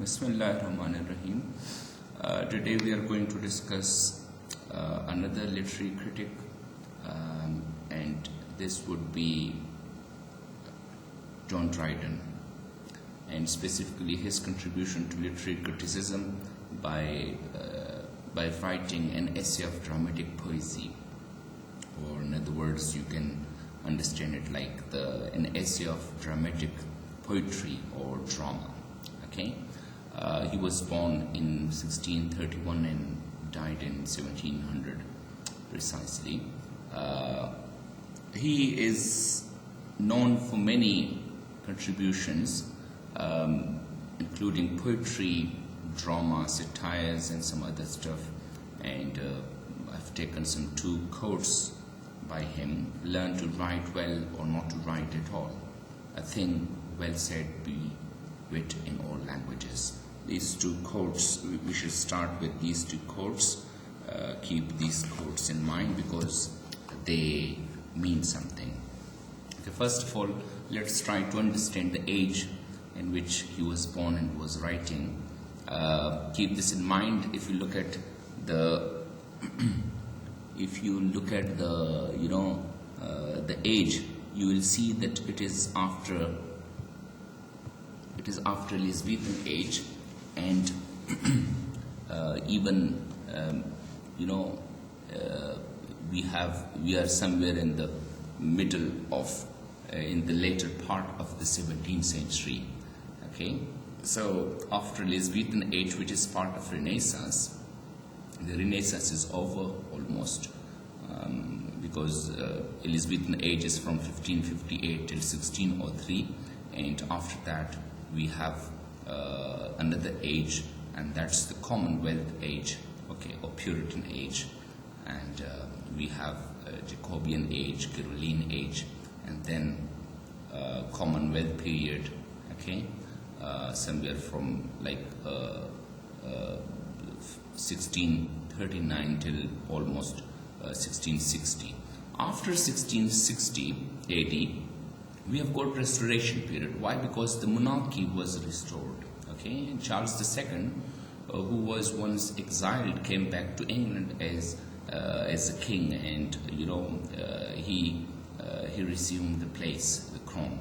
Bismillahirrahmanirrahim. Today we are going to discuss another literary critic, and this would be John Dryden, and specifically his contribution to literary criticism by writing an essay of dramatic poesy, or in other words, you can understand it like an essay of dramatic poetry or drama. Okay, he was born in 1631 and died in 1700 precisely. He is known for many contributions, including poetry, drama, satires, and some other stuff. And I've taken some 2 quotes by him: "Learn to write well or not to write at all. A thing well said be wit in all languages." These 2 quotes, we should start with these 2 quotes. Keep these quotes in mind because they mean something. Okay, first of all, let's try to understand the age in which he was born and was writing. Keep this in mind. If you look at the the age, you will see that it is after Elizabethan age, and we are somewhere in the middle of in the later part of the 17th century. Okay, so after Elizabethan age, which is part of Renaissance, the Renaissance is over almost, because Elizabethan age is from 1558 till 1603, and after that we have another age, and that's the Commonwealth age, okay, or Puritan age, and we have Jacobean age, Caroline age, and then Commonwealth period, okay, somewhere from like 1639 till almost 1660. After 1660 AD, we have got Restoration period. Why? Because the monarchy was restored. Okay, and Charles II, who was once exiled, came back to England as a king, and he resumed the place, the crown.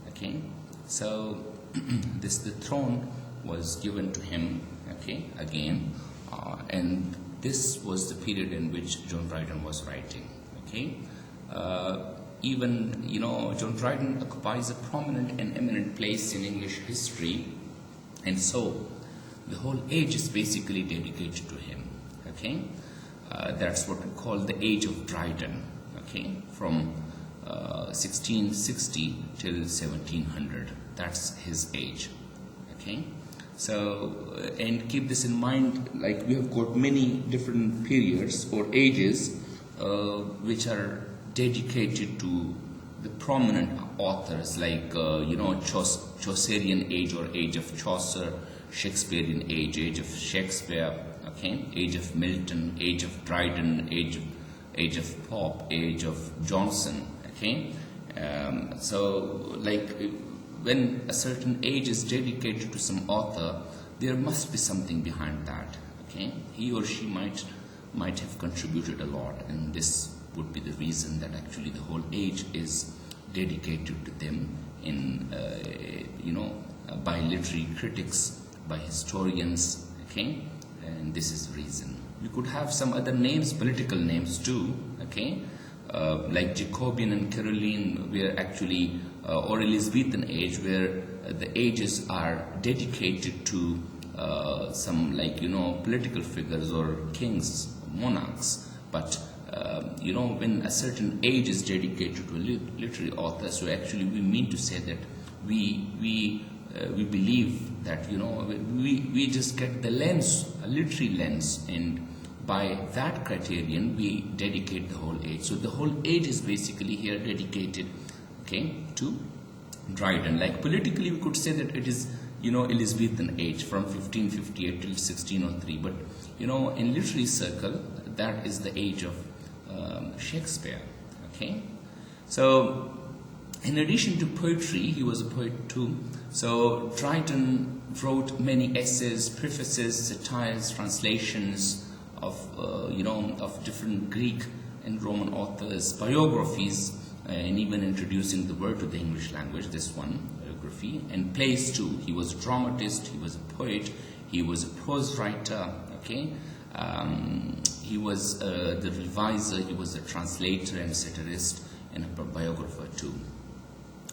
Okay, so the throne was given to him. Okay, again, and this was the period in which John Dryden was writing. Okay. John Dryden occupies a prominent and eminent place in English history, and so the whole age is basically dedicated to him. Okay, that's what we call the age of Dryden. Okay, from 1660 till 1700. That's his age. Okay, so and keep this in mind. Like, we have got many different periods or ages which are dedicated to the prominent authors, like Chaucerian age or age of Chaucer, Shakespearean age of Shakespeare, okay, age of Milton, age of Dryden, age of Pope, age of Johnson, okay. So like, when a certain age is dedicated to some author, there must be something behind that. Okay, he or she might have contributed a lot, and this would be the reason that actually the whole age is dedicated to them by literary critics, by historians. Okay, and this is the reason. We could have some other names, political names too. Okay, like Jacobean and Caroline, where actually or Elizabethan age, where the ages are dedicated to some political figures or kings, monarchs. But when a certain age is dedicated to a literary author, so actually we mean to say that we believe that we just get the lens, a literary lens, and by that criterion we dedicate the whole age. So the whole age is basically here dedicated, okay, to Dryden. Like, politically we could say that it is Elizabethan age from 1558 till 1603, but in literary circle that is the age of Shakespeare. Okay, so in addition to poetry, he was a poet too. So Dryden wrote many essays, prefaces, satires, translations of of different Greek and Roman authors, biographies, and even introducing the word to the English language. This one biography, and plays too. He was a dramatist. He was a poet. He was a prose writer. Okay. He was the reviser. He was a translator and satirist and a biographer too.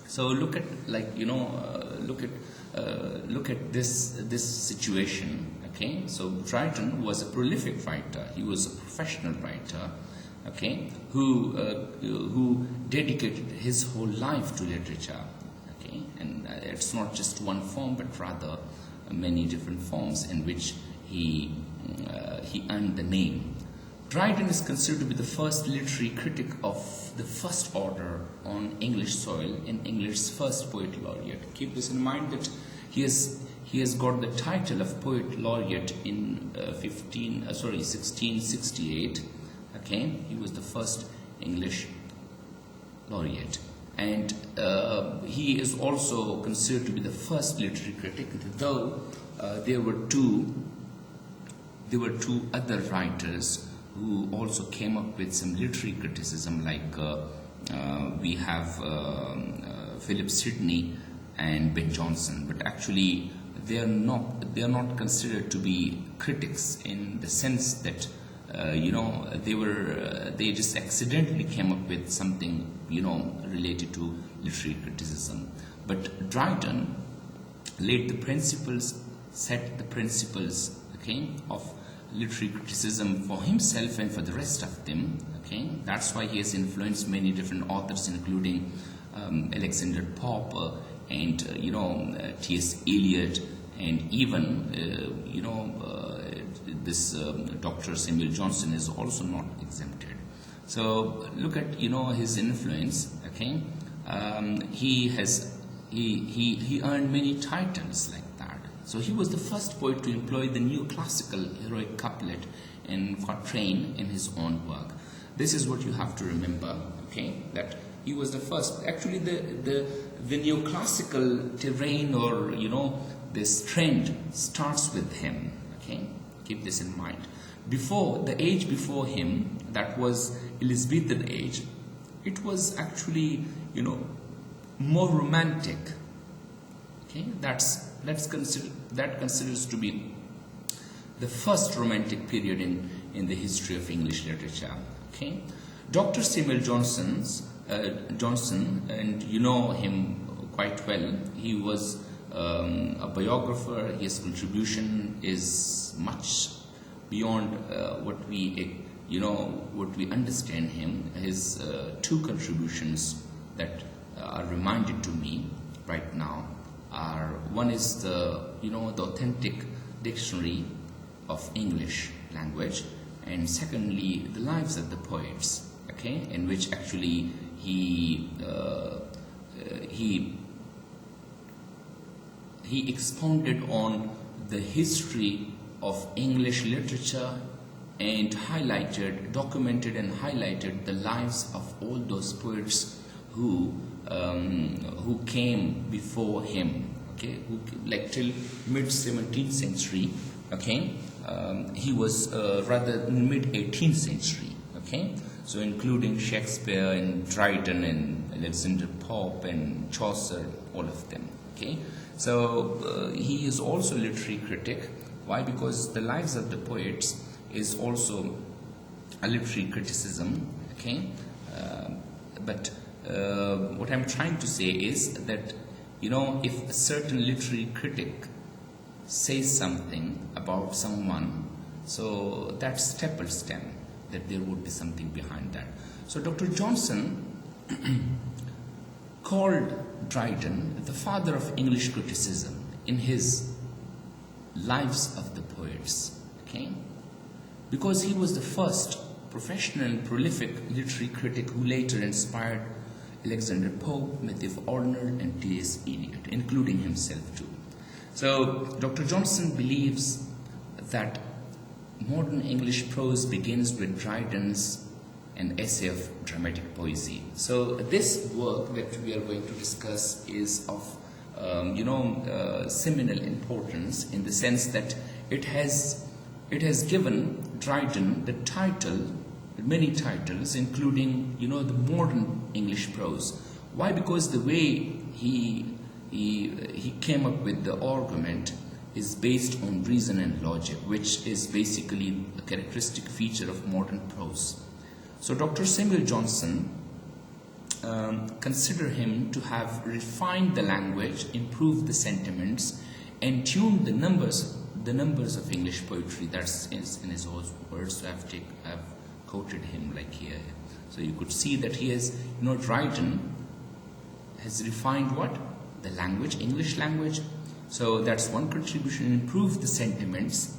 So look at look at this situation. Okay, so Dryden was a prolific writer. He was a professional writer. Okay, who dedicated his whole life to literature. Okay, and it's not just one form, but rather many different forms in which he earned the name. Dryden is considered to be the first literary critic of the first order on English soil and English's first poet laureate. Keep this in mind that he has got the title of poet laureate in 1668. Okay, he was the first English laureate, and he is also considered to be the first literary critic. Though there were two other writers who also came up with some literary criticism, like we have Philip Sidney and Ben Jonson, but actually they are not considered to be critics in the sense that they just accidentally came up with something related to literary criticism. But Dryden laid the principles, set the principles, okay, of literary criticism for himself and for the rest of them. Okay, that's why he has influenced many different authors, including Alexander Pope and T.S. Eliot, and even this Dr. Samuel Johnson is also not exempted. So look at his influence. Okay, he earned many titles like that. So he was the first poet to employ the neoclassical heroic couplet and quatrain in his own work. This is what you have to remember. Okay, that he was the first. Actually, the neoclassical terrain, or this trend, starts with him. Okay, keep this in mind. Before the age before him, that was Elizabethan age, it was actually more romantic. Okay, that considers to be the first romantic period in the history of English literature. Okay, Dr. Samuel Johnson, and you know him quite well. He was a biographer. His contribution is much beyond what we understand him. His two contributions that are reminded to me right now are, one is the authentic dictionary of English language, and secondly the lives of the poets. Okay, in which actually he expounded on the history of English literature and documented and highlighted the lives of all those poets who came before him. Okay, like till mid 17th century. Okay, he was rather in mid 18th century. Okay, so including Shakespeare and Dryden and Alexander Pope and Chaucer, all of them. Okay, so he is also a literary critic. Why? Because the lives of the poets is also a literary criticism. Okay, but what I'm trying to say is that if a certain literary critic says something about someone, so that's step by step that there would be something behind that. So Dr. Johnson called Dryden the father of English criticism in his Lives of the Poets. Okay, because he was the first professional and prolific literary critic who later inspired Alexander Pope, Matthew Arnold, and T.S. Eliot, including himself too. So Dr. Johnson believes that modern English prose begins with Dryden's An Essay of Dramatic Poesy. So this work that we are going to discuss is of seminal importance in the sense that it has given Dryden the title, many titles, including the modern English prose. Why? Because the way he came up with the argument is based on reason and logic, which is basically a characteristic feature of modern prose. So Dr. Samuel Johnson consider him to have refined the language, improved the sentiments, and tuned the numbers of English poetry. That's in his own words. So I've quoted him like here. So you could see that he has, Dryden has refined what? The language, English language. So that's one contribution, improved the sentiments,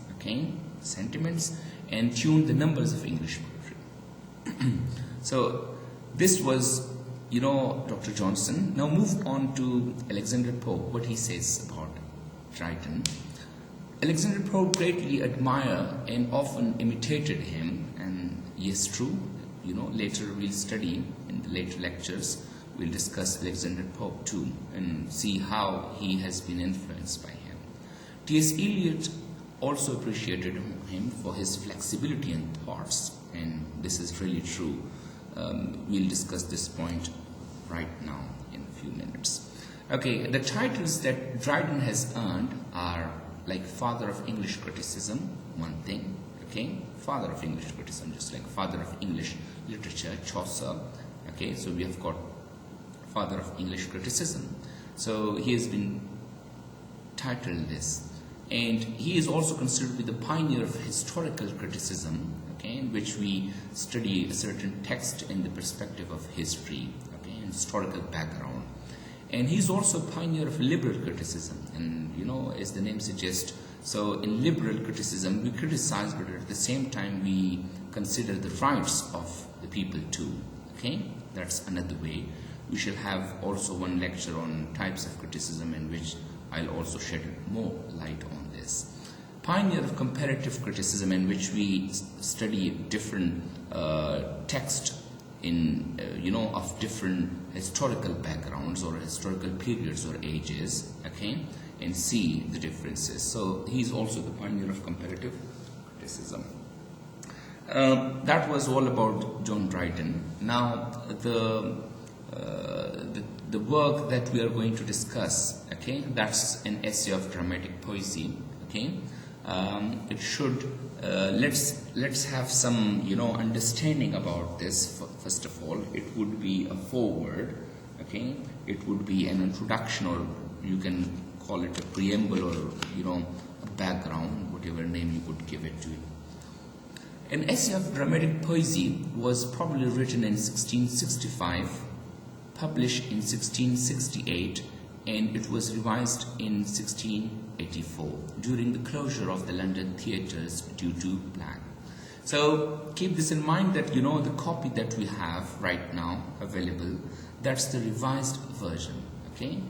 and tuned the numbers of English poetry. So this was, Dr. Johnson. Now move on to Alexander Pope, what he says about Dryden. Alexander Pope greatly admired and often imitated him, and yes, true. Later we'll study in the later lectures. We'll discuss Alexander Pope too and see how he has been influenced by him. T.S. Eliot also appreciated him for his flexibility in thoughts, and this is really true. We'll discuss this point right now in a few minutes. Okay, the titles that Dryden has earned are like Father of English Criticism, one thing, Father of English Criticism, just like Father of English Literature, Chaucer, so we have got Father of English Criticism. So he has been titled this. And he is also considered to be the pioneer of historical criticism, in which we study a certain text in the perspective of history, and historical background. And he's also a pioneer of liberal criticism. And, as the name suggests, so in liberal criticism, we criticize, but at the same time, we consider the rights of the people too, That's another way. We shall have also one lecture on types of criticism, in which I'll also shed more light on this. Pioneer of comparative criticism, in which we study different text in of different historical backgrounds or historical periods or ages, and see the differences. So he's also the pioneer of comparative criticism. That was all about John Dryden. Now the work that we are going to discuss, that's an essay of dramatic poesy, it should let's have some understanding about this. First of all, it would be a foreword, it would be an introduction, or you can call it a preamble, or a background, whatever name you could give it to it. An essay of dramatic poesy was probably written in 1665, published in 1668, and it was revised in 1684 during the closure of the London theatres due to plague. So keep this in mind that the copy that we have right now available, that's the revised version,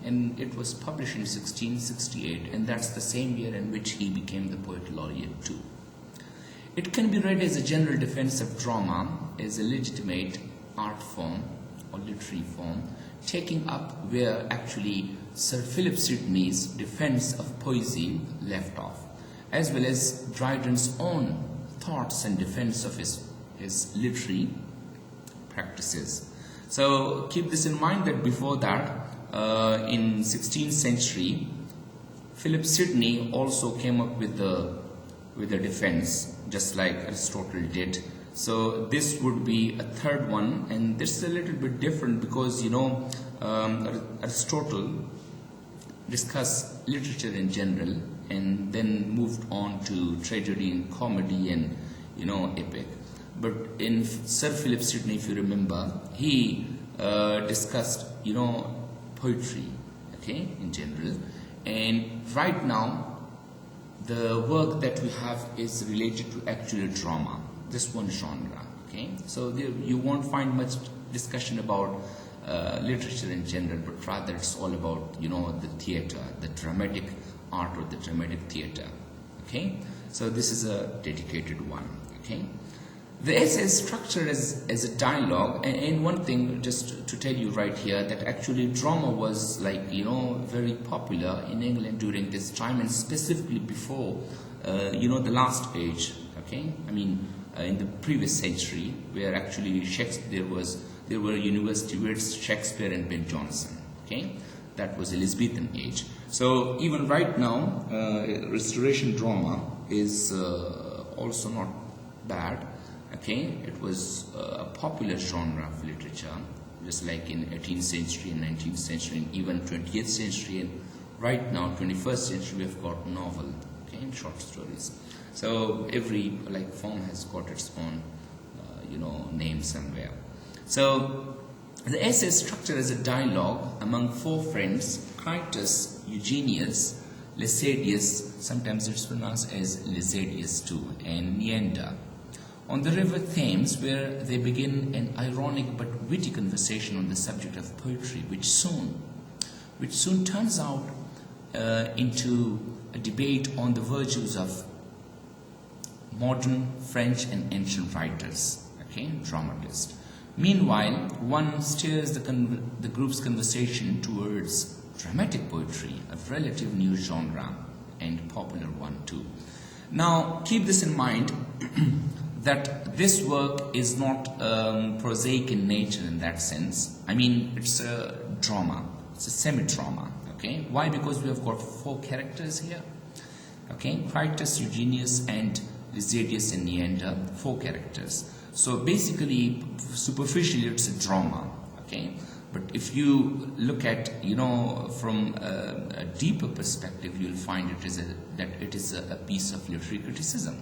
and it was published in 1668, and that's the same year in which he became the poet laureate too. It can be read as a general defense of drama as a legitimate art form or literary form, taking up where actually Sir Philip Sidney's defense of poesy left off, as well as Dryden's own thoughts and defense of his literary practices. So keep this in mind that before that, in 16th century, Philip Sidney also came up with a defense, just like Aristotle did. So this would be a third one, and this is a little bit different because Aristotle discussed literature in general and then moved on to tragedy and comedy and epic. But in Sir Philip Sidney, if you remember, he discussed poetry, in general. And right now, the work that we have is related to actual drama, this one genre. So you won't find much discussion about literature in general, but rather it's all about the theater, the dramatic art or the dramatic theater. So this is a dedicated one. The essay is structured as a dialogue, and one thing just to tell you right here, that actually drama was very popular in England during this time, and specifically before the last age, okay? I mean in the previous century, where actually Shakespeare there were university wits, Shakespeare and Ben Jonson, okay? That was Elizabethan age. So even right now, restoration drama is also not bad. Okay, it was a popular genre of literature, just like in 18th century and 19th century and even 20th century, and right now 21st century we have got novel, okay, short stories. So every form has got its own name somewhere. So the essay is structured as a dialogue among four friends: Critus, Eugenius, Lycidius, sometimes it's pronounced as Lycidius too, and Neander, on the river Thames, where they begin an ironic but witty conversation on the subject of poetry, which soon turns out into a debate on the virtues of modern French and ancient writers, okay, dramatist. Meanwhile, one steers the group's conversation towards dramatic poetry, a relative new genre and popular one too. Now, keep this in mind that this work is not prosaic in nature in that sense. I mean, it's a drama, it's a semi-drama, okay? Why? Because we have got four characters here, okay? Critus, Eugenius, and Lycidius and Neander, four characters. So basically, superficially, it's a drama, okay? But if you look at, from a deeper perspective, you'll find that it is a piece of literary criticism,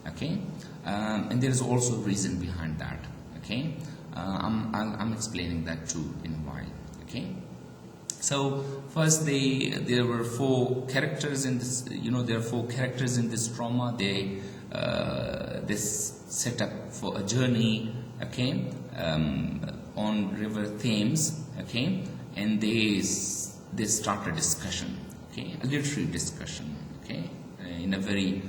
okay? And there is also a reason behind that, okay? I'm explaining that too in a while, okay? So first, there were four characters in this. There are four characters in this drama. This set up for a journey, okay, on River Thames, okay, and they start a discussion, okay, a literary discussion, okay, in a very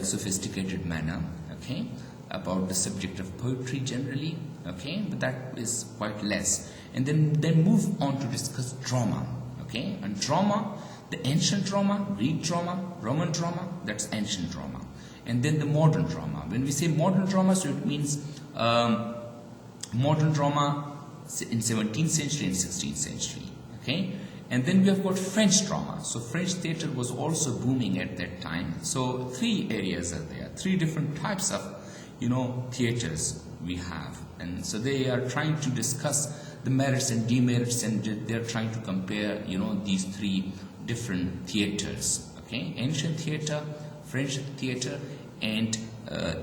sophisticated manner, okay, about the subject of poetry generally, okay, but that is quite less. And then move on to discuss drama, okay, and drama, the ancient drama, Greek drama, Roman drama, that's ancient drama. And then the modern drama. When we say modern drama, so it means modern drama in 17th century and 16th century, okay? And then we have got French drama. So French theatre was also booming at that time. So three areas are there, three different types of, theatres we have. And so they are trying to discuss the merits and demerits, and they're trying to compare, these three different theatres, okay? Ancient theatre, French theatre, and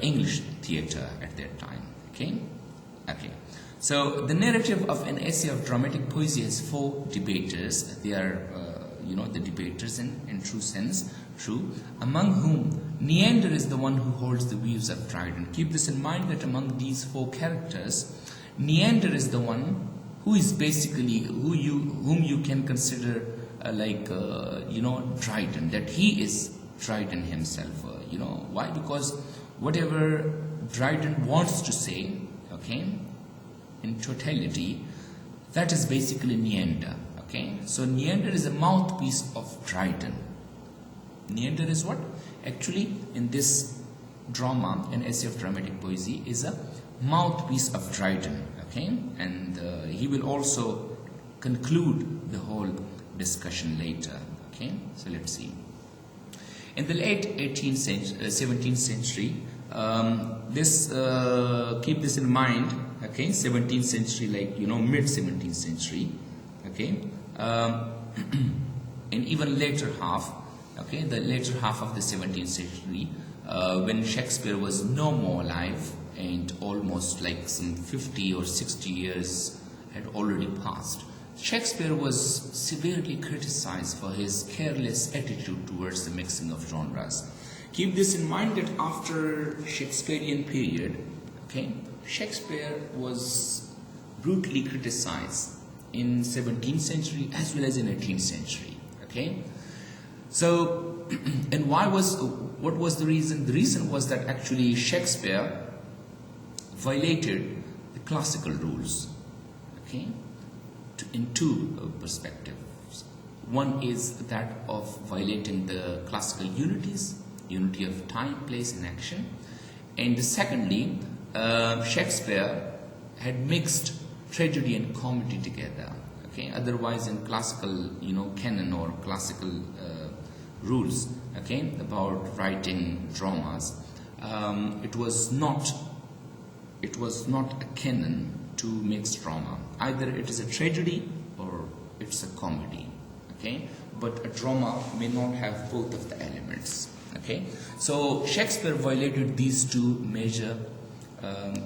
English theatre at that time, okay? Okay. So the narrative of an essay of dramatic poesy has four debaters. They are, the debaters in true sense, among whom Neander is the one who holds the views of Dryden. Keep this in mind, that among these four characters, Neander is the one who is basically whom you can consider Dryden, that he is Dryden himself. Why? Because whatever Dryden wants to say, okay, in totality, that is basically Neander, okay? So Neander is a mouthpiece of Dryden. Neander is what? Actually, in this drama, an essay of dramatic poesy, is a mouthpiece of Dryden, okay? And he will also conclude the whole discussion later, okay? So let's see. In the late 17th century, keep this in mind, okay, 17th century, mid 17th century, okay, and even later half, okay, the later half of the 17th century, when Shakespeare was no more alive, and almost some 50 or 60 years had already passed. Shakespeare was severely criticized for his careless attitude towards the mixing of genres. Keep this in mind, that after Shakespearean period, okay, Shakespeare was brutally criticized in 17th century as well as in 18th century, okay. So, and what was the reason? The reason was that actually Shakespeare violated the classical rules, okay, in two perspectives. One is that of violating the classical unities, unity of time, place, and action. And secondly, Shakespeare had mixed tragedy and comedy together. Okay, otherwise in classical, canon or classical rules, okay, about writing dramas, it was not a canon to mix drama. Either it is a tragedy or it's a comedy. Okay, but a drama may not have both of the elements. Okay, so Shakespeare violated these two major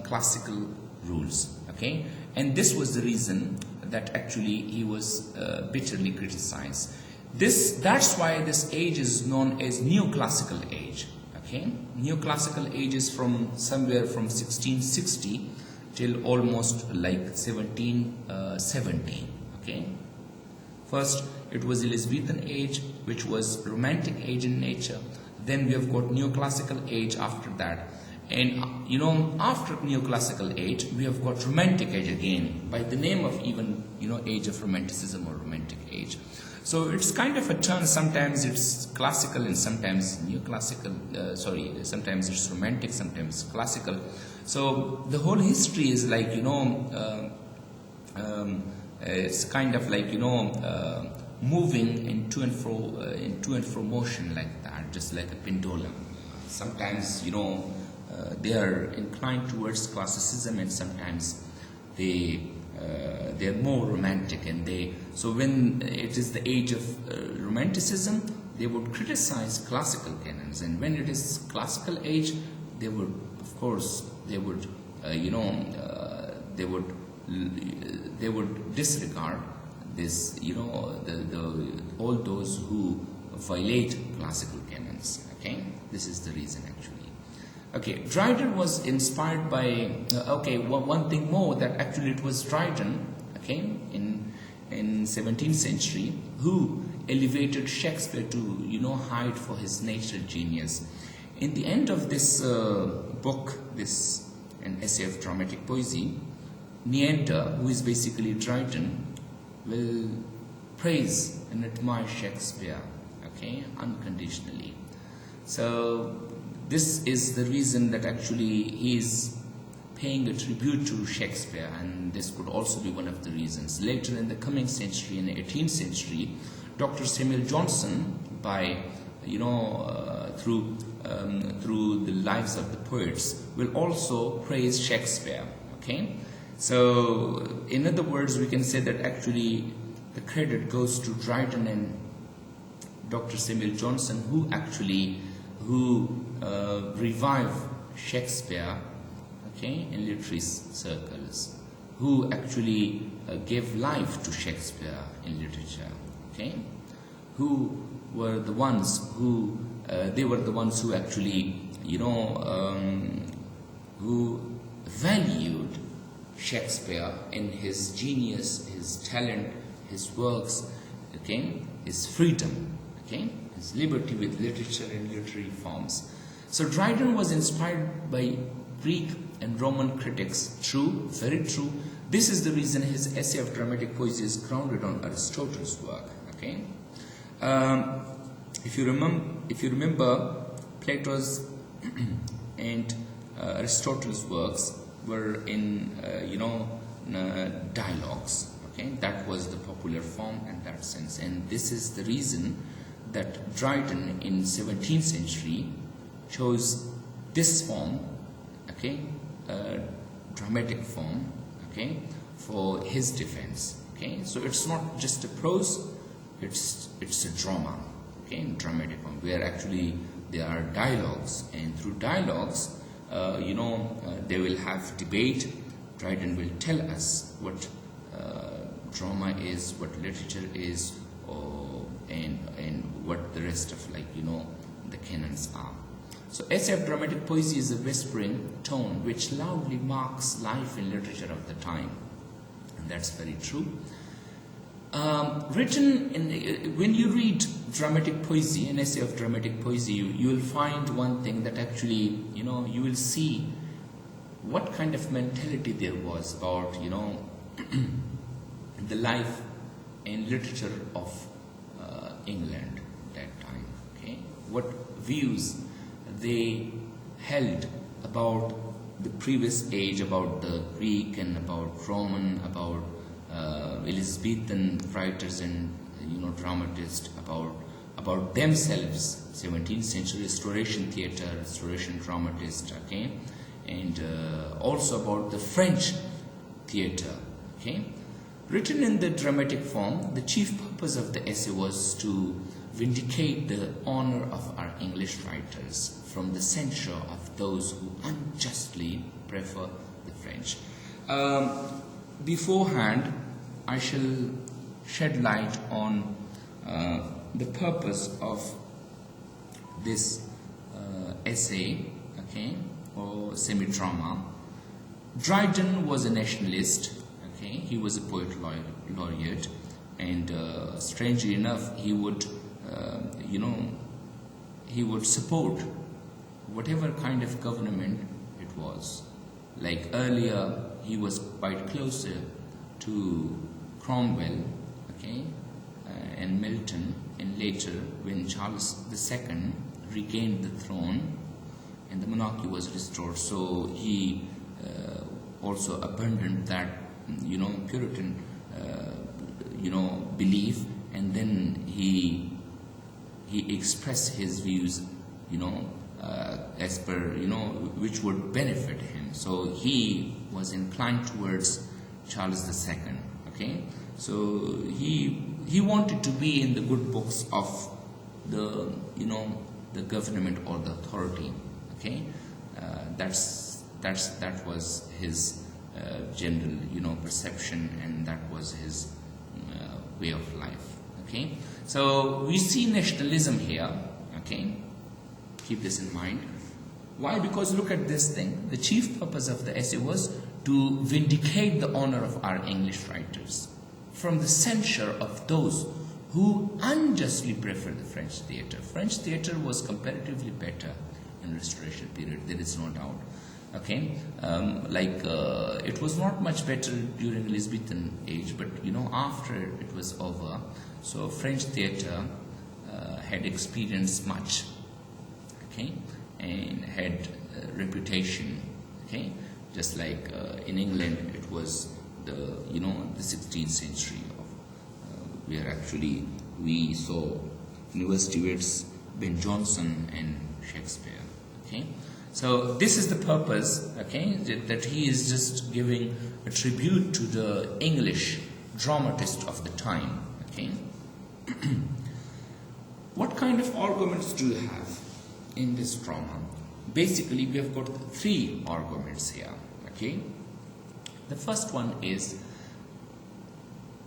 classical rules. Okay, and this was the reason that actually he was bitterly criticized. That's why this age is known as Neoclassical Age. Okay, Neoclassical Age is from somewhere from 1660 till almost like 1770. Okay, first it was Elizabethan Age, which was Romantic Age in nature. Then we have got Neoclassical Age after that. And after Neoclassical Age, we have got Romantic Age again, by the name of even, Age of Romanticism or Romantic Age. So it's kind of a turn. Sometimes it's classical and sometimes neoclassical, sometimes it's romantic, sometimes classical. So the whole history is like, it's kind of like, moving in to and fro motion like that, just like a pendulum. Sometimes, they are inclined towards classicism, and sometimes they're more romantic, and so when it is the age of romanticism, they would criticize classical canons, and when it is classical age, they would, of course, they would disregard this, all those who violate classical canons. Okay, this is the reason actually. Okay, Dryden was inspired by, one thing more, that actually it was Dryden, okay, in 17th century, who elevated Shakespeare to, height for his natural genius. In the end of this book, an essay of dramatic poesy, Neander, who is basically Dryden, will praise and admire Shakespeare, okay, unconditionally. So this is the reason that actually he is paying a tribute to Shakespeare, and this could also be one of the reasons. Later in the coming century, in the 18th century, Dr. Samuel Johnson, by through the lives of the poets, will also praise Shakespeare. Okay, so in other words, we can say that actually the credit goes to Dryden and Dr. Samuel Johnson, who revive Shakespeare, okay, in literary circles, who actually gave life to Shakespeare in literature, okay, who were the ones who actually, who valued Shakespeare in his genius, his talent, his works, okay, his freedom, okay, his liberty with literature and literary forms. So Dryden was inspired by Greek and Roman critics. True, very true. This is the reason his essay of dramatic poesy is grounded on Aristotle's work. Okay, if you remember, Plato's and Aristotle's works were in dialogues. Okay, that was the popular form in that sense, and this is the reason that Dryden in 17th century chose this form, okay, dramatic form, okay, for his defense. Okay, so it's not just a prose, it's a drama, okay, dramatic form, where actually there are dialogues, and through dialogues, they will have debate. Dryden will tell us what drama is, what literature is, and what the rest of the canons are. So essay of dramatic poesy is a whispering tone which loudly marks life in literature of the time, and that's very true. Written in, when you read dramatic poesy, an essay of dramatic poesy, you will find one thing that actually, you will see what kind of mentality there was about, the life and literature of England at that time. Okay, what views they held about the previous age, about the Greek and about Roman, about Elizabethan writers and dramatists, about themselves, 17th century Restoration theatre, Restoration dramatists, okay, and also about the French theatre, okay. Written in the dramatic form, the chief purpose of the essay was to vindicate the honor of our English writers from the censure of those who unjustly prefer the French. Beforehand, I shall shed light on the purpose of this essay, okay, or semi-drama. Dryden was a nationalist, okay, he was a poet laureate, and strangely enough, he would support whatever kind of government it was. Like earlier, he was quite closer to Cromwell, okay, and Milton, and later when Charles II regained the throne and the monarchy was restored, so he also abandoned that Puritan belief, and then he expressed his views as per which would benefit him. So he was inclined towards Charles II. Okay, so he wanted to be in the good books of the the government or the authority. Okay, that was his general perception, and that was his way of life. Okay, so we see nationalism here. Okay, keep this in mind. Why? Because look at this thing. The chief purpose of the essay was to vindicate the honor of our English writers from the censure of those who unjustly prefer the French theatre. French theatre was comparatively better in Restoration period, there is no doubt. Okay, it was not much better during Elizabethan age, but after it was over, so French theatre had experienced much, okay, and had reputation, okay, just like in England it was the the 16th century of where actually we saw university wits Ben Jonson and Shakespeare. Okay, so this is the purpose, okay, that he is just giving a tribute to the English dramatist of the time. Okay, what kind of arguments do you have in this drama? Basically, we have got 3 arguments here. Okay, the first one is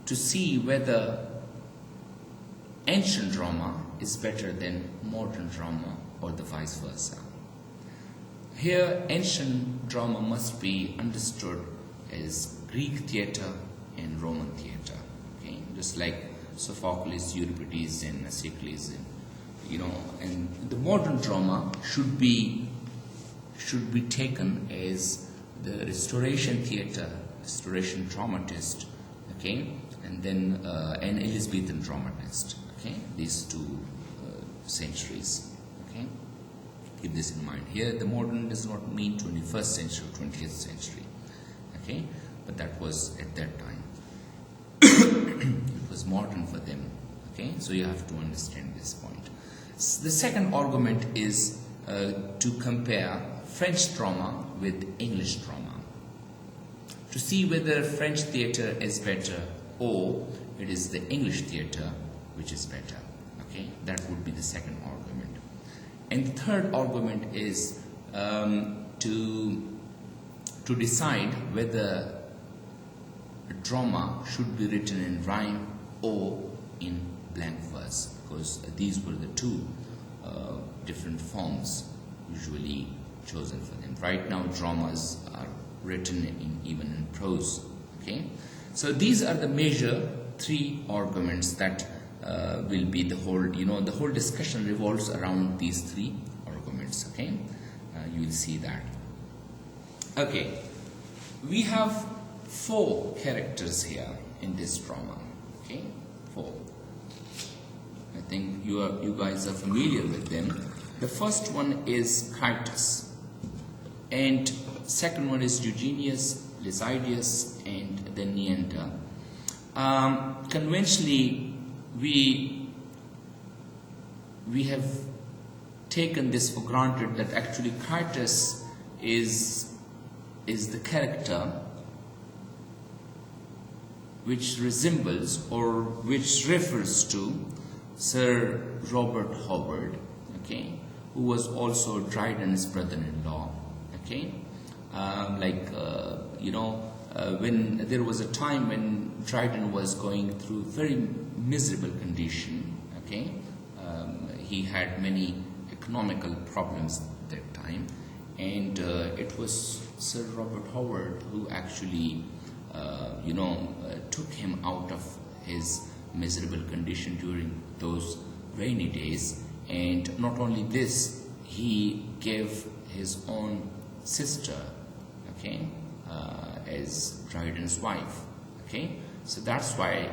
to see whether ancient drama is better than modern drama or the vice versa. Here, ancient drama must be understood as Greek theatre and Roman theatre. Okay, just like Sophocles, Euripides, and Aeschylus, and the modern drama should be taken as the Restoration theatre, Restoration dramatist, okay, and then an Elizabethan dramatist. Okay, these 2 centuries. Okay, keep this in mind. Here, the modern does not mean 21st century, 20th century. Okay, but that was at that time. It was modern for them. Okay, so you have to understand this point. The second argument is to compare French drama with English drama, to see whether French theatre is better or it is the English theatre which is better. Okay, that would be the second argument. And the third argument is to decide whether a drama should be written in rhyme or in blank verse, because these were the 2 different forms usually chosen for them. Right now, dramas are written even in prose. Okay, so these are the major 3 arguments that will be the whole, the whole discussion revolves around these three arguments, okay? You will see that. Okay, we have 4 characters here in this drama, okay? 4. I think you guys are familiar with them. The first one is Critus, and second one is Eugenius, Lycidius, and then Neander. Conventionally, we have taken this for granted that actually Critus is the character which resembles or which refers to Sir Robert Howard, okay, who was also Dryden's brother-in-law, okay. When there was a time when Dryden was going through very miserable condition, okay, he had many economical problems at that time, and it was Sir Robert Howard who actually took him out of his miserable condition during those rainy days. And not only this, he gave his own sister, okay, as Dryden's wife, okay. So that's why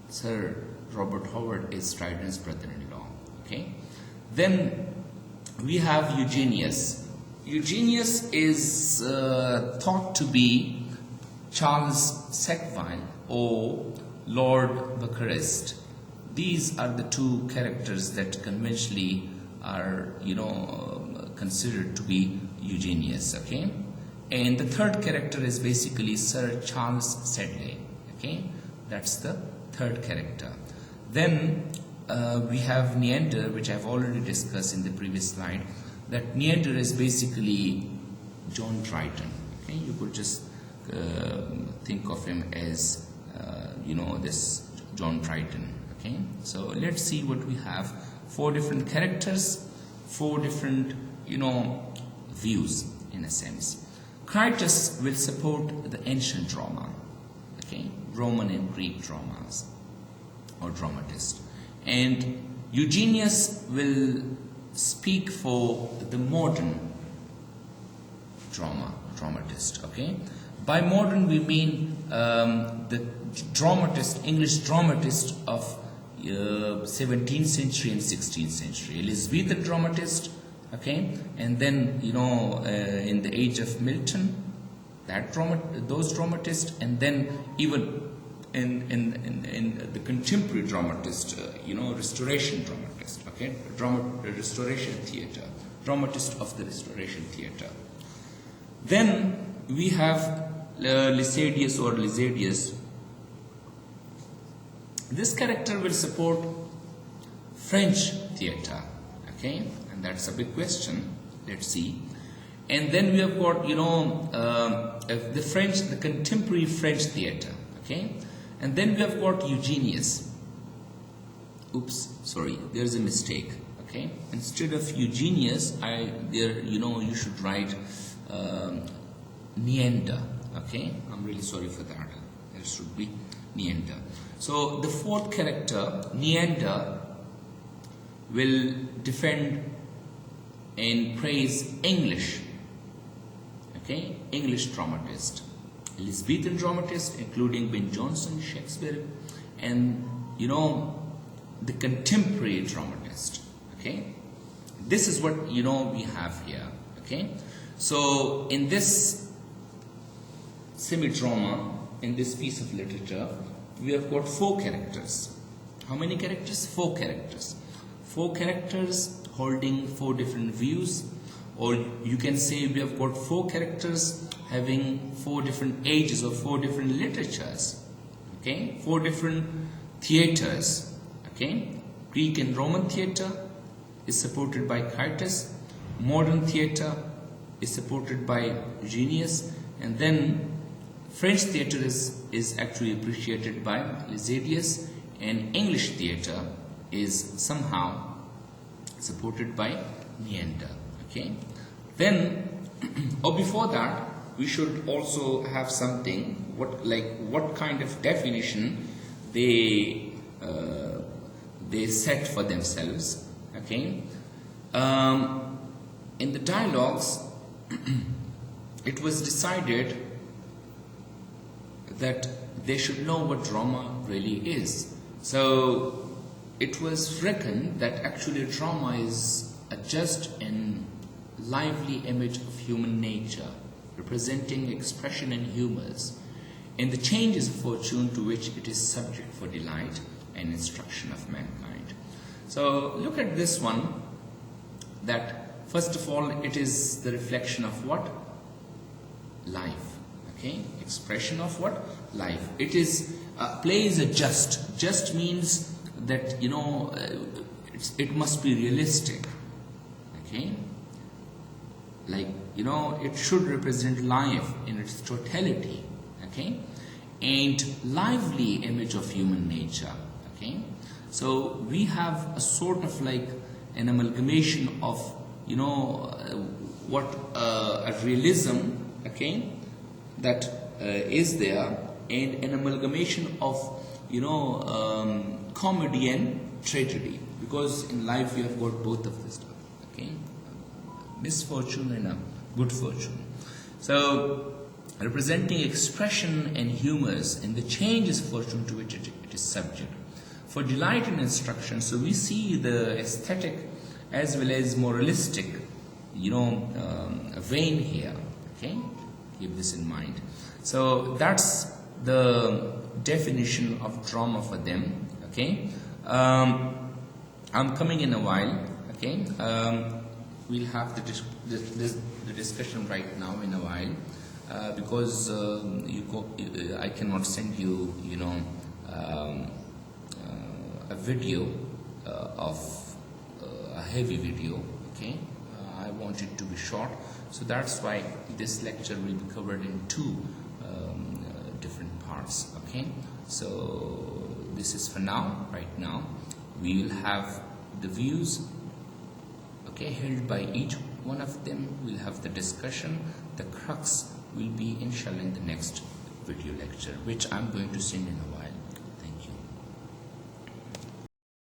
Sir Robert Howard is Dryden's brother-in-law, okay. Then we have Eugenius. Eugenius is thought to be Charles Sackville or Lord Bucharest. These are the 2 characters that conventionally are, considered to be Eugenius, okay? And the third character is basically Sir Charles Sedley, okay? That's the third character. Then we have Neander, which I've already discussed in the previous slide, that Neander is basically John Dryden, okay? You could just think of him as, this John Dryden, okay? So let's see what we have. 4 different characters, 4 different, views in a sense. Critus will support the ancient drama, okay? Roman and Greek dramas or dramatist. And Eugenius will speak for the modern dramatist, okay? By modern we mean the dramatist, English dramatist of 17th century and 16th century, Elizabethan dramatist, okay, and then in the age of Milton, those dramatists, and then even in the contemporary dramatist, Restoration dramatist, okay, Restoration theatre, dramatist of the Restoration theatre. Then we have Lycidius or Lycidius. This character will support French theatre, okay, and that's a big question. Let's see. And then we have got the contemporary French theatre, okay, and then we have got Eugenius. Oops, sorry, there's a mistake, okay. Instead of Eugenius, you should write Neander, okay. I'm really sorry for that. There should be Neander. So the 4th character, Neander, will defend and praise English, okay, English dramatist, Elizabethan dramatist, including Ben Jonson, Shakespeare, and the contemporary dramatist, okay. This is what we have here, okay. So in this semi-drama, in this piece of literature, we have got 4 characters. How many characters? 4 characters. 4 characters holding 4 different views, or you can say we have got 4 characters having 4 different ages or 4 different literatures, okay, 4 different theatres, okay. Greek and Roman theatre is supported by Critus, modern theatre is supported by Eugenius, and then French theatre is actually appreciated by Lycidius, and English theatre is somehow supported by Neander, okay. Then or before that, we should also have something what kind of definition they set for themselves. Okay, in the dialogues, it was decided that they should know what drama really is. So it was reckoned that actually drama is a just and lively image of human nature, representing expression and humors in the changes of fortune to which it is subject for delight and instruction of mankind. So look at this one, that first of all it is the reflection of what? Life. Okay, expression of what? Life. It is plays a just. Just means that, you know, it must be realistic. Okay, like, you know, it should represent life in its totality. Okay, and lively image of human nature. Okay, so we have a sort of like an amalgamation of, you know, what a realism, okay, that is there, and an amalgamation of, you know, comedy and tragedy, because in life we have got both of this stuff. Okay, misfortune and a good fortune. So representing expression and humors in the changes of fortune to which it is subject for delight and instruction. So we see the aesthetic as well as moralistic, you know, vein here. Okay, keep this in mind. So that's the definition of drama for them. Okay, I'm coming in a while. Okay, we'll have the discussion right now in a while, because I cannot send you, you know, a video of a heavy video. Okay, I want it to be short, so that's why this lecture will be covered in two different parts. Okay, so this is for now. Right now we will have the views, okay, held by each one of them. We'll have the discussion. The crux will be inshallah in the next video lecture, which I'm going to send in a while.